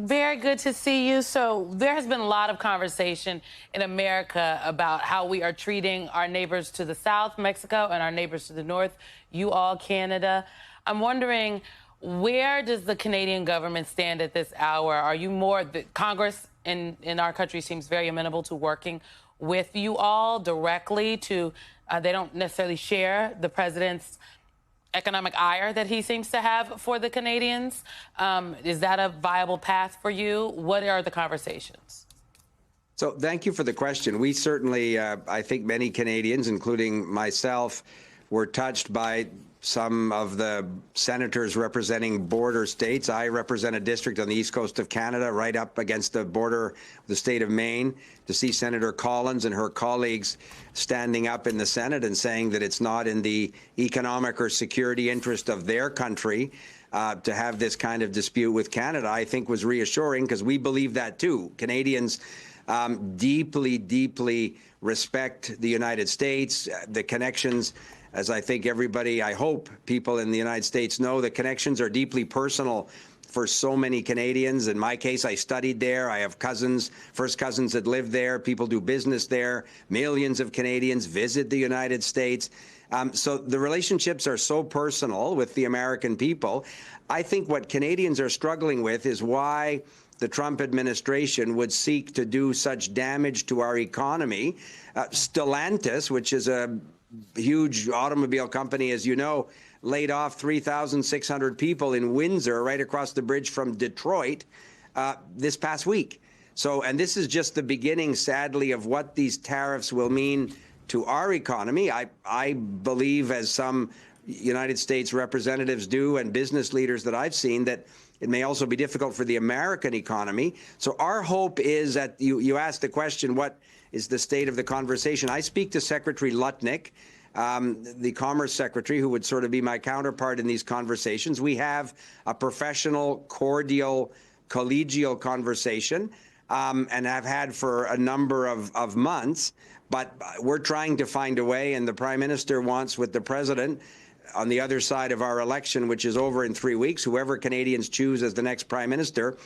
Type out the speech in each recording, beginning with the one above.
Very good to see you. So there has been a lot of conversation in America about how we are treating our neighbors to the south, Mexico, and our neighbors to the north, you all, Canada. I'm wondering, where does the Canadian government stand at this hour? Are you more, the Congress in our country seems very amenable to working with you all directly to, they don't necessarily share the president's economic ire that he seems to have for the Canadians. Is that a viable path for you? What are the conversations? So thank you for the question. We certainly, I think many Canadians, including myself, were touched by some of the senators representing border states. I represent a district on the east coast of Canada, right up against the border of the state of Maine, to see Senator Collins and her colleagues standing up in the Senate and saying that it's not in the economic or security interest of their country to have this kind of dispute with Canada, I think was reassuring, because we believe that too. Canadians deeply, deeply respect the United States, the connections. As I think everybody, I hope people in the United States know, the connections are deeply personal for so many Canadians. In my case, I studied there. I have cousins, first cousins that live there. People do business there. Millions of Canadians visit the United States. So the relationships are so personal with the American people. I think what Canadians are struggling with is why the Trump administration would seek to do such damage to our economy. Stellantis, which is a huge automobile company, as you know, laid off 3,600 people in Windsor, right across the bridge from Detroit, this past week. So, and this is just the beginning, sadly, of what these tariffs will mean to our economy. I believe, as some United States representatives do and business leaders that I've seen, that it may also be difficult for the American economy. So our hope is that you asked the question, what is the state of the conversation? I speak to Secretary Lutnick, the Commerce Secretary, who would sort of be my counterpart in these conversations. We have a professional, cordial, collegial conversation and have had for a number of months. But we're trying to find a way, and the Prime Minister wants, with the President, on the other side of our election, which is over in 3 weeks, whoever Canadians choose as the next Prime Minister,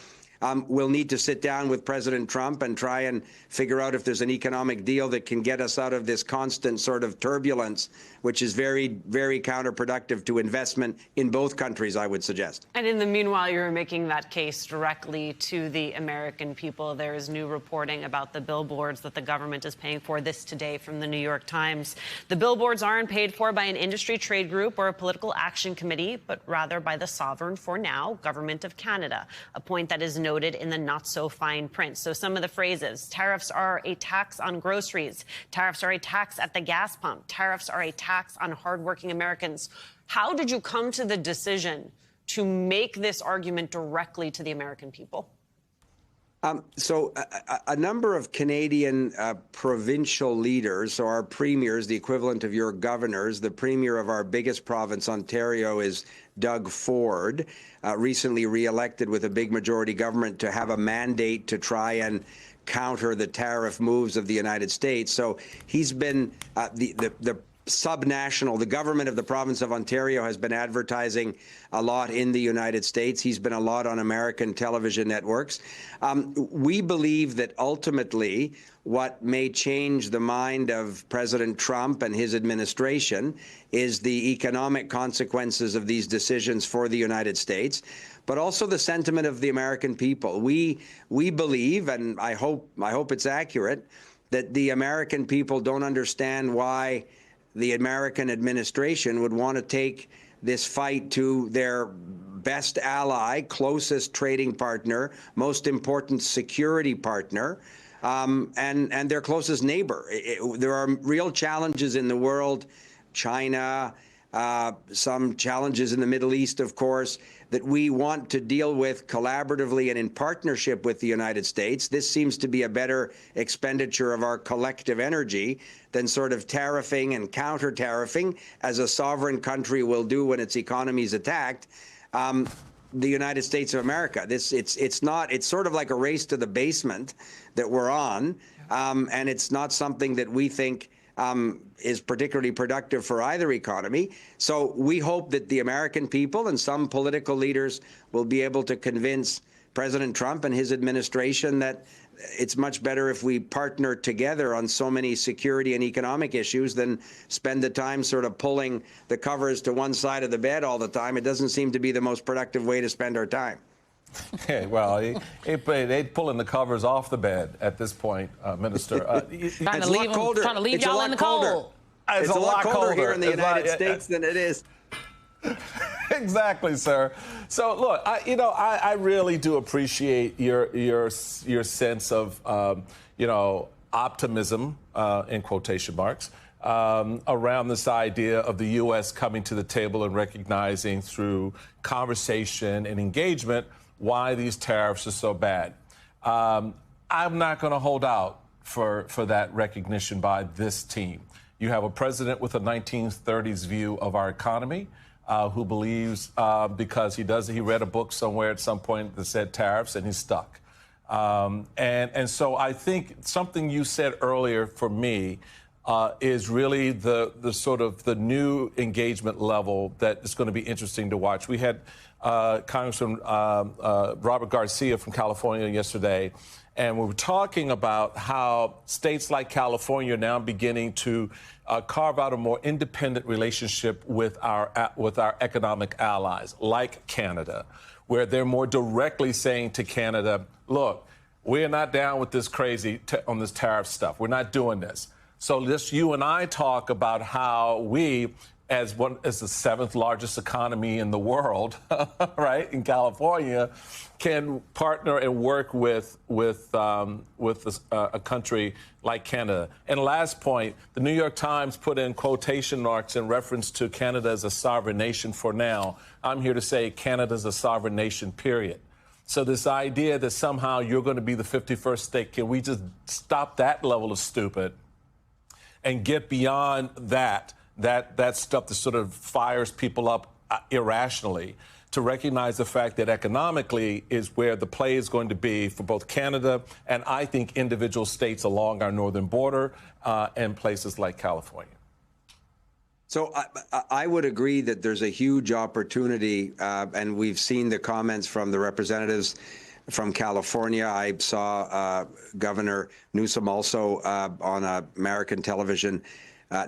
we'll need to sit down with President Trump and try and figure out if there's an economic deal that can get us out of this constant sort of turbulence, which is very, very counterproductive to investment in both countries, I would suggest. And in the meanwhile, you're making that case directly to the American people. There is new reporting about the billboards that the government is paying for. This today from the New York Times. The billboards aren't paid for by an industry trade group or a political action committee, but rather by the sovereign, for now, government of Canada, a point that is noted in the not-so-fine print. So some of the phrases: tariffs are a tax on groceries, tariffs are a tax at the gas pump, tariffs are a tax on hardworking Americans. How did you come to the decision to make this argument directly to the American people? So a number of Canadian provincial leaders, so our premiers, the equivalent of your governors, the premier of our biggest province, Ontario, is Doug Ford, recently re-elected with a big majority government to have a mandate to try and counter the tariff moves of the United States. So he's been the subnational, the government of the province of Ontario has been advertising a lot in the United States. He's been a lot on American television networks. We believe that ultimately what may change the mind of President Trump and his administration is the economic consequences of these decisions for the United States, but also the sentiment of the American people. We believe, and I hope it's accurate, that the American people don't understand why the American administration would want to take this fight to their best ally, closest trading partner, most important security partner, and their closest neighbor. There are real challenges in the world, China, some challenges in the Middle East, of course, that we want to deal with collaboratively and in partnership with the United States. This seems to be a better expenditure of our collective energy than sort of tariffing and counter-tariffing, as a sovereign country will do when its economy is attacked. The United States of America. It's sort of like a race to the basement that we're on, and it's not something that we think is particularly productive for either economy. So we hope that the American people and some political leaders will be able to convince President Trump and his administration that it's much better if we partner together on so many security and economic issues than spend the time sort of pulling the covers to one side of the bed all the time. It doesn't seem to be the most productive way to spend our time. Okay, well, they're pulling the covers off the bed at this point, Minister. Trying to leave y'all in the cold. It's a lot colder here in the United States than it is. Exactly, sir. So look, I really do appreciate your sense of optimism in quotation marks around this idea of the U.S. coming to the table and recognizing through conversation and engagement why these tariffs are so bad. I'm not going to hold out for that recognition by this team. You have a president with a 1930s view of our economy. Who believes because he read a book somewhere at some point that said tariffs and he's stuck. And so I think something you said earlier for me is really the sort of the new engagement level that is going to be interesting to watch. We had Congressman Robert Garcia from California yesterday, and we were talking about how states like California are now beginning to carve out a more independent relationship with our economic allies, like Canada, where they're more directly saying to Canada, look, we're not down with this crazy on this tariff stuff. We're not doing this. So let's you and I talk about how we, as the seventh largest economy in the world, right, in California, can partner and work with a country like Canada. And last point, the New York Times put in quotation marks in reference to Canada as a sovereign nation for now. I'm here to say Canada's a sovereign nation, period. So this idea that somehow you're going to be the 51st state, can we just stop that level of stupid and get beyond that stuff that sort of fires people up irrationally, to recognize the fact that economically is where the play is going to be for both Canada and I think individual states along our northern border and places like California. So I would agree that there's a huge opportunity, and we've seen the comments from the representatives from California. I saw Governor Newsom also on American television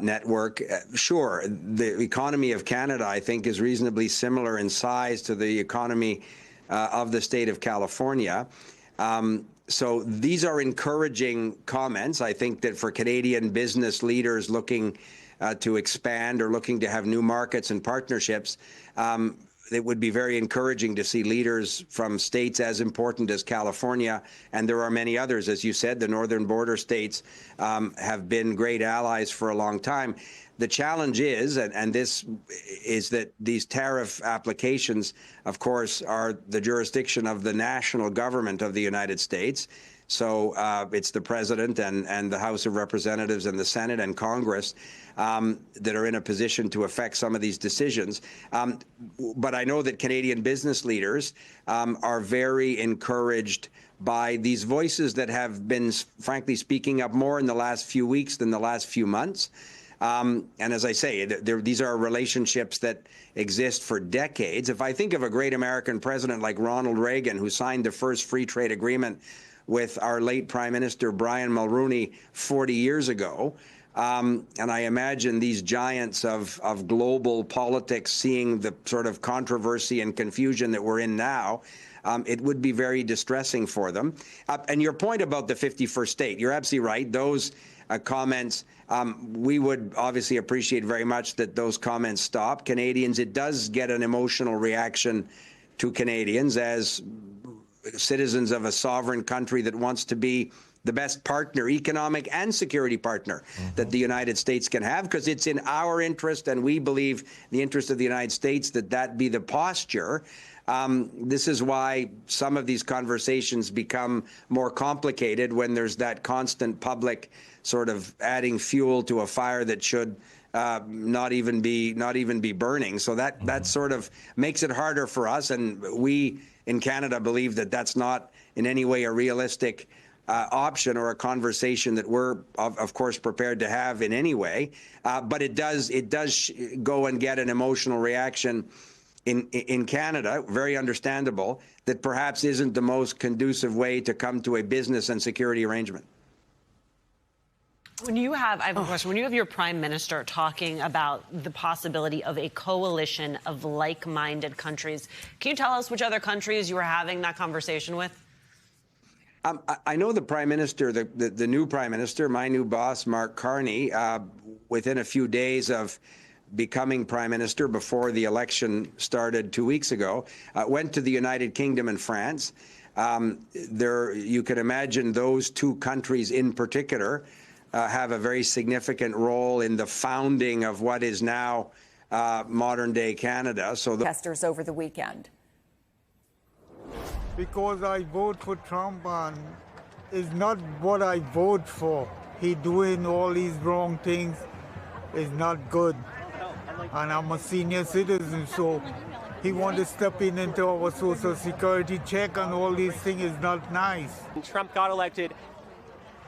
network. Sure, the economy of Canada, I think, is reasonably similar in size to the economy of the state of California. So these are encouraging comments. I think that for Canadian business leaders looking to expand or looking to have new markets and partnerships, it would be very encouraging to see leaders from states as important as California, and there are many others. As you said, the northern border states have been great allies for a long time. The challenge is, and this is that these tariff applications, of course, are the jurisdiction of the national government of the United States. So it's the president and the House of Representatives and the Senate and Congress that are in a position to affect some of these decisions. But I know that Canadian business leaders are very encouraged by these voices that have been, frankly, speaking up more in the last few weeks than the last few months. And as I say, these are relationships that exist for decades. If I think of a great American president like Ronald Reagan, who signed the first free trade agreement with our late Prime Minister Brian Mulroney 40 years ago, and I imagine these giants of global politics seeing the sort of controversy and confusion that we're in now, it would be very distressing for them. And your point about the 51st state, you're absolutely right. Those comments, we would obviously appreciate very much that those comments stop. Canadians, it does get an emotional reaction to Canadians as citizens of a sovereign country that wants to be the best partner, economic and security partner that the United States can have, because it's in our interest, and we believe the interest of the United States that be the posture. This is why some of these conversations become more complicated when there's that constant public sort of adding fuel to a fire that should not even be burning. So that sort of makes it harder for us, and we in Canada believe that that's not in any way a realistic option or a conversation that we're of course prepared to have in any way. But it does go and get an emotional reaction in Canada, very understandable, that perhaps isn't the most conducive way to come to a business and security arrangement. I have a question. When you have your prime minister talking about the possibility of a coalition of like-minded countries, can you tell us which other countries you were having that conversation with? I know the prime minister, the new prime minister, my new boss, Mark Carney, within a few days of becoming prime minister before the election started 2 weeks ago, went to the United Kingdom and France. You can imagine those two countries in particular have a very significant role in the founding of what is now modern-day Canada. So protesters over the weekend. Because I vote for Trump, and it's not what I vote for. He doing all these wrong things is not good. And I'm a senior citizen, so he want to step into our social security check and all these things is not nice. When Trump got elected,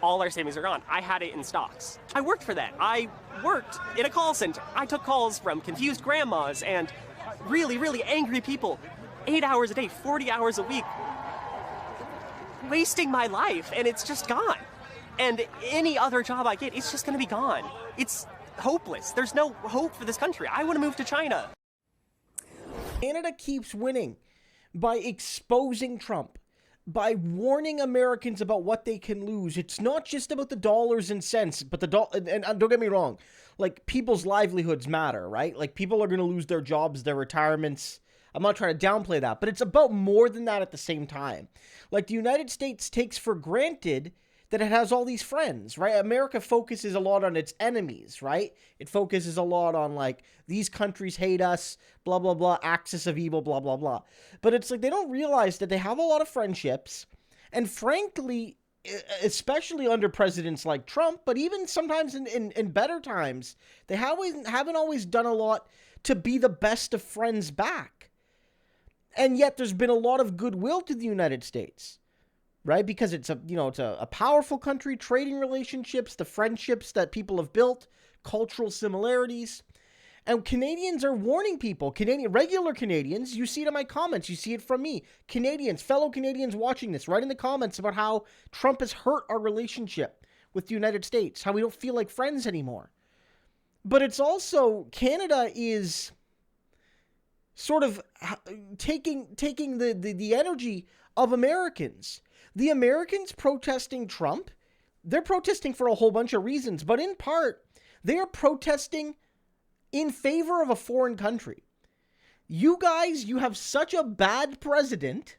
all our savings are gone. I had it in stocks. I worked for that. I worked in a call center. I took calls from confused grandmas and really, really angry people. 8 hours a day, 40 hours a week, wasting my life, and it's just gone. And any other job I get, it's just going to be gone. It's hopeless. There's no hope for this country. I want to move to China. Canada keeps winning by exposing Trump, by warning Americans about what they can lose. It's not just about the dollars and cents, but and don't get me wrong, like, people's livelihoods matter, right? Like, people are going to lose their jobs, their retirements. I'm not trying to downplay that, but it's about more than that at the same time. Like, the United States takes for granted that it has all these friends, right? America focuses a lot on its enemies, right? It focuses a lot on, like, these countries hate us, blah, blah, blah, axis of evil, blah, blah, blah. But it's like they don't realize that they have a lot of friendships, and frankly, especially under presidents like Trump, but even sometimes in better times, they haven't always done a lot to be the best of friends back. And yet there's been a lot of goodwill to the United States, right? Because it's a powerful country, trading relationships, the friendships that people have built, cultural similarities. And Canadians are warning people, regular Canadians, you see it in my comments, you see it from me. Canadians, fellow Canadians watching this, write in the comments about how Trump has hurt our relationship with the United States, how we don't feel like friends anymore. But it's also, Canada is sort of taking the energy of Americans. The Americans protesting Trump, they're protesting for a whole bunch of reasons, but in part, they are protesting in favor of a foreign country. You guys, you have such a bad president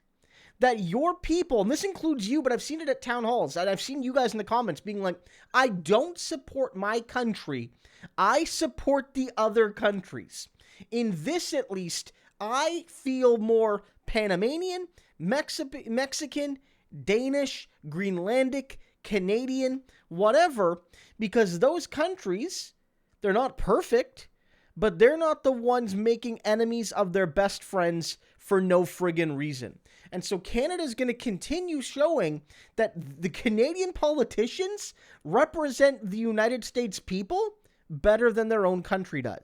that your people, and this includes you, but I've seen it at town halls, and I've seen you guys in the comments being like, I don't support my country, I support the other countries. In this, at least, I feel more Panamanian, Mexican, Danish, Greenlandic, Canadian, whatever, because those countries, they're not perfect, but they're not the ones making enemies of their best friends for no friggin' reason. And so Canada's going to continue showing that the Canadian politicians represent the United States people better than their own country does.